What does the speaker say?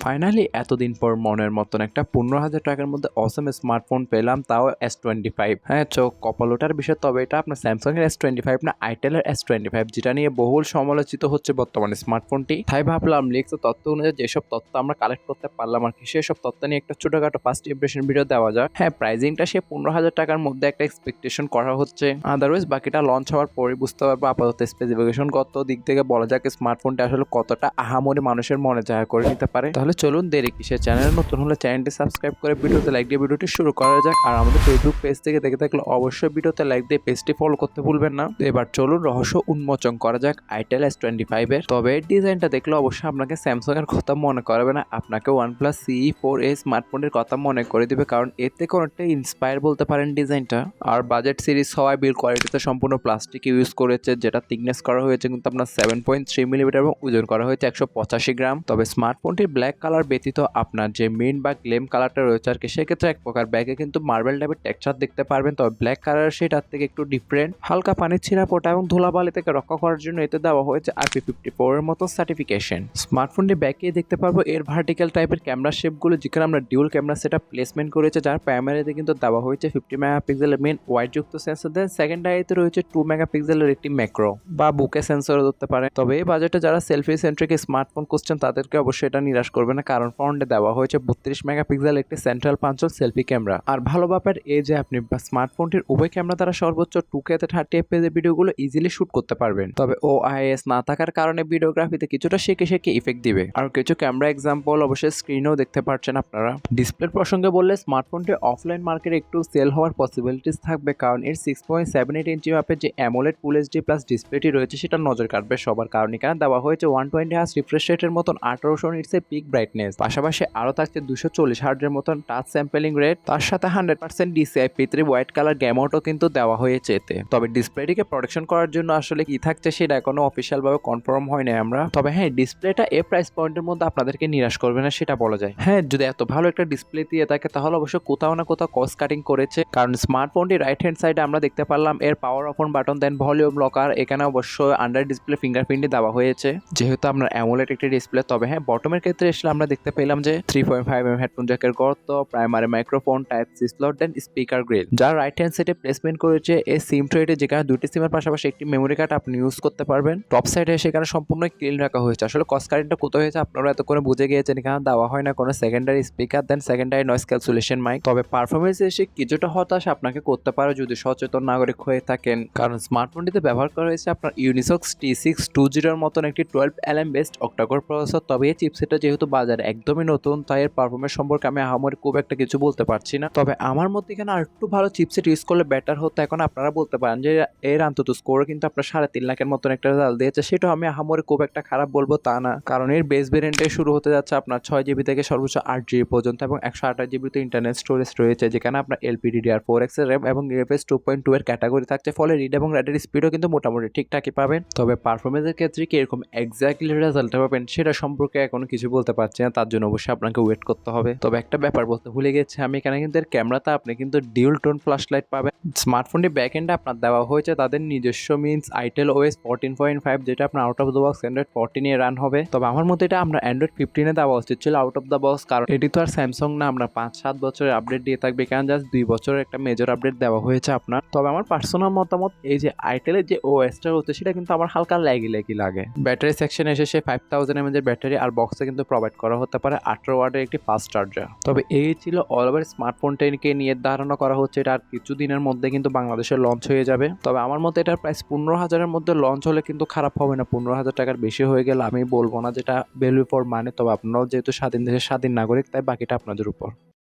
Finally এতদিন পর মনের মতন একটা 15,000 টাকার মধ্যে অসম স্মার্টফোন পেলাম, তাও S25। হ্যাঁ, চোখ কপাল ওঠার বিষয়। তবে এটা আপনার স্যামসাংয়ের S25 না, আইটেলের S25, যেটা নিয়ে বহুল সমালোচিত হচ্ছে বর্তমানে স্মার্টফোনটি। তাই ভাবলাম লিখতে তথ্য অনুযায়ী যেসব তথ্য আমরা কালেক্ট করতে পারলাম আর কি, সেসব তথ্য নিয়ে একটা ছোটখাটো ফার্স্ট ইমপ্রেশন ভিডিও দেওয়া যায়। হ্যাঁ, প্রাইজিংটা সে 15,000 টাকার মধ্যে একটা এক্সপেকটেশন করা হচ্ছে। আদারওয়াইজ বাকিটা লঞ্চ হওয়ার পরে বুঝতে পারবো। আপাতত স্পেসিফিকেশন কত দিক থেকে বলা যাক স্মার্টফোনটা আসলে কতটা আহামরি মানুষের মনে জায়গা করে নিতে পারে। তাহলে চলুন দেরি কিসে, চ্যানেল নতুন হলে চ্যানেলটি সাবস্ক্রাইব করে ভিডিওতে লাইক দিয়ে ভিডিওটি শুরু করা যাক। আর আমাদের ফেসবুক পেজ থেকে দেখে থাকলে অবশ্যই ভিডিওতে লাইক দিয়ে পেজটি ফলো করতে ভুলবেন না। এবার চলুন রহস্য উন্মোচন করা যাক আইটেল S25 এর। তবে ডিজাইনটা দেখলে অবশ্যই আপনাকে স্যামসাং এর কথা মনে করাবে না, আপনাকে OnePlus CE4A স্মার্টফোনের কথা মনে করে দিবে, কারণ এর থেকে অনেকটা ইন্সপায়ার বলতে পারেন ডিজাইনটা। আর বাজেট সিরিজ হওয়ায় বিল কোয়ালিটিতে সম্পূর্ণ প্লাস্টিক ইউজ করেছে, যেটা থিকনেস করা হয়েছে কিন্তু আপনার 7.3 মিলিমিটার এবং ওজন করা হয়েছে 185 গ্রাম। তবে স্মার্টফোনটির ব্ল্যাক কালার ব্যতীত আপনার যে মেইন বা গ্লেম কালারটা রয়েছে আর কি, সেক্ষেত্রে এক প্রকার ব্যাগে কিন্তু মার্বেল টাইপের টেক্সচার দেখতে পারবেন। তবে ব্ল্যাক কালার সেটার থেকে একটু ডিফারেন্ট। হালকা পানির ছিঁড়া পোটা এবং ধুলাবালি থেকে রক্ষা করার জন্য এতে দেওয়া হয়েছে IP54 এর মতো সার্টিফিকেশন। স্মার্টফোনটি ব্যাকে দেখতে পারবো এর ভার্টিক্যাল টাইপের ক্যামেরা শেপগুলো, যেখানে আমরা ডিউল ক্যামেরা সেটা প্লেসমেন্ট করেছে, যার প্রাইমারিতে কিন্তু দেওয়া হয়েছে 50 মেগাপিক্সেলের মেইন ওয়াইড যুক্ত সেন্সর। দেন সেকেন্ডারিতে রয়েছে 2 মেগাপিক্সেলের একটি ম্যাক্রো বা বুকে সেন্সরও ধরতে পারে। তবে এই বাজেটে যারা সেলফি সেন্ট্রিক স্মার্টফোন খুঁজছেন তাদেরকে অবশ্যই এটা নিরাশ করবে না, কারণ ফ্রন্টে দেওয়া হয়েছে 32 মেগাপিক্সেল একটি সেন্ট্রাল পাঞ্চল সেলফি ক্যামেরা। আর ভালো ব্যাপার এই যে আপনি স্মার্টফোনটির উভয় ক্যামেরা দ্বারা সর্বোচ্চ 2K তে 30 FPS এর ভিডিওগুলো ইজিলি শুট করতে পারবেন। তবে OIS না থাকার কারণে ভিডিওগ্রাফিতে কিছুটা শেকে ইফেক্ট দিবে। আর কিছু ক্যামেরা এক্সাম্পল অবশ্যই স্ক্রিনেও দেখতে পাচ্ছেন আপনারা। ডিসপ্লের প্রসঙ্গে বললে স্মার্টফোনটি অফলাইন মার্কেটে একটু সেল হওয়ার পসিবিলিটিস থাকবে, কারণ এর 6.78 ইঞ্চি মাপের যে অ্যামোলেড ফুল এইচডি প্লাস ডিসপ্লেটি রয়েছে সেটা নজর কাটবে সবার, কারণ এখানে দেওয়া হয়েছে 120 হার্জ রিফ্রেশ রেটের মতন 1800 নিটসের পিক ব্রাইটনেস। পাশাপাশি আরও থাকছে 240 হার্জের মতন টাচ স্যাম্পলিং রেট, তার সাথে 100% DCI P3 হোয়াইট কালার গ্যামোটও কিন্তু দেওয়া হয়েছে এতে। তবে ডিসপ্লেটিকে প্রোটেকশন করার জন্য আসলে কি থাকছে সেটা এখনো অফিসিয়াল ভাবে কনফার্ম হয় না আমরা। তবে হ্যাঁ, ডিসপ্লেটা এই প্রাইস পয়েন্টের মধ্যে আপনাদেরকে নিরাশ করবে না সেটা বলা যায়। হ্যাঁ, যদি এত ভালো একটা ডিসপ্লে দিয়ে থাকে তাহলে অবশ্যই কোথাও না কোথাও কস্ট কাটিং করেছে, কারণ স্মার্টফোনটি রাইট হ্যান্ড সাইডে আমরা দেখতে পারলাম এর power off on button, then volume locker. এখানে অবশ্যই আন্ডার ডিসপ্লে ফিঙ্গারপ্রিন্টই দেওয়া হয়েছে, যেহেতু আপনার অ্যামোলেড একটি ডিসপ্লে। তবে হ্যাঁ, বটমের ক্ষেত্রে এসে আমরা দেখতে পেলাম যে 3.5mm হেডফোন জ্যাকের গর্ত, primary microphone, type C slot, then speaker grill, যার রাইট হ্যান্ড সাইডে প্লেসমেন্ট করেছে এই সিম ট্রেতে, যেখানে দুটি সিমের পাশাপাশি একটি মেমোরি কার্ড আপনি ইউজ করতে পারবেন। টপ সাইডে সেখানে সম্পূর্ণ ক্লিন রাখা হয়েছে। আসলে কস্ট কাটিংটা কোথাও হয়েছে আপনারা এত করে বুঝে গিয়েছেন, এখানে দেওয়া হয় না কোনো সেকেন্ডারি স্পিকার, দেন সেকেন্ডারি নয়েজ ক্যান্সেলেশন মাইক। তবে পারফরমেন্স এসে কিছুটা হতাশ আপনাকে করতে পারে যদি সচেতন নাগরিক হয়ে থাকেন, কারণ স্মার্টফোনটিতে ব্যবহার করা হয়েছে আপনার ইউনিসক্স T620 এর মতন একটি 12LM বেসড অক্টাকোর প্রসেসর। তবে এই চিপসেটটা যেহেতু বাজারে একদমই নতুন, তাই এর পারফরমেন্স সম্পর্কে আমি আহামরি খুব একটা কিছু বলতে পারছি না। তবে আমার মতে এখানে আর একটু ভালো চিপসেট ইউজ করলে বেটার হতো। এখন আপনারা বলতে পারেন যে এর অন্তত স্কোর কিন্তু আপনার 3.5 লাখের মতন একটা রেজাল্ট দিয়েছে, সেটাও আমি আহামরি খুব একটা খারাপ বলবো তা না, কারণ এর বেস ভেরিয়েন্টে শুরু হতে যাচ্ছে আপনার 6GB থেকে সর্বোচ্চ 8GB পর্যন্ত এবং 128GB তে ইন্টারনেট স্টোরেজ রয়েছে, যেখানে আপনার LPDDR4X এর র্যাম এবং UFS 2.2 এর ক্যাটাগরি থাকছে। ফলে রিড এবং রাইটের স্পিডও কিন্তু মোটামুটি ঠিকঠাকই পাবেন। তবে পারফরমেন্সের ক্ষেত্রে কি এরকম এক্স্যাক্টলি রেজাল্টটা পাবেন সেটা সম্পর্কে এখনো কিছু বলতে পারছি না, তার জন্য অবশ্যই আপনাকে ওয়েট করতে হবে। তবে একটা ব্যাপার বলতে ভুলে গেছি আমি, এখানে কিন্তু এর ক্যামেরাতে আপনি কিন্তু ডিউল টোন ফ্ল্যাশ লাইট পাবেন। স্মার্টফোনটি ব্যাক এন্ডে আপনার দেওয়া হয়েছে তাদের নিজস্ব মিনস আইটেল OS 14.5, যেটা আপনার out of the box Android 14 A run হবে। তবে আমার মতে এটা আমরা অ্যান্ড্রয়েড 15 এ দেওয়া উচিত ছিল আউট অফ দ্য বক্স, কারণ এটি তো আর স্যামসাং না আমরা 5-7 বছরের আপডেট দিয়ে থাকবে, কারণ জাস্ট 2 বছরের একটা মেজর আপডেট দেওয়া হয়েছে আপনার। তবে আমার পার্সোনাল মতামত এই যে আইটেলের যে OS-টা হচ্ছে সেটা কিন্তু আমার হালকা ল্যাগি লাগে। ব্যাটারি সেকশনে এসে সে 5000 mAh এর ব্যাটারি আর বক্সে কিন্তু প্রোভাইড করা হতে পারে 18 ওয়াটের একটি ফাস্ট চার্জার। তবে এই ছিল অল ওভার স্মার্টফোনটাকে নিয়ে ধারণা করা হচ্ছে এটা আর কিছুদিনের মধ্যে কিন্তু বাংলাদেশে লঞ্চ হয়ে যাবে। তবে আমার মতে এটার প্রাইস 15,000-এর মধ্যে লঞ্চ হলে কিন্তু খারাপ হবে না। 15,000 টাকার বেশি হয়ে গেলে আমি বলবো না যেটা ভ্যালু ফর মানি। তবে আপনারাও যেহেতু স্বাধীন দেশের স্বাধীন নাগরিক, তাই বাকিটা আপনাদের উপর।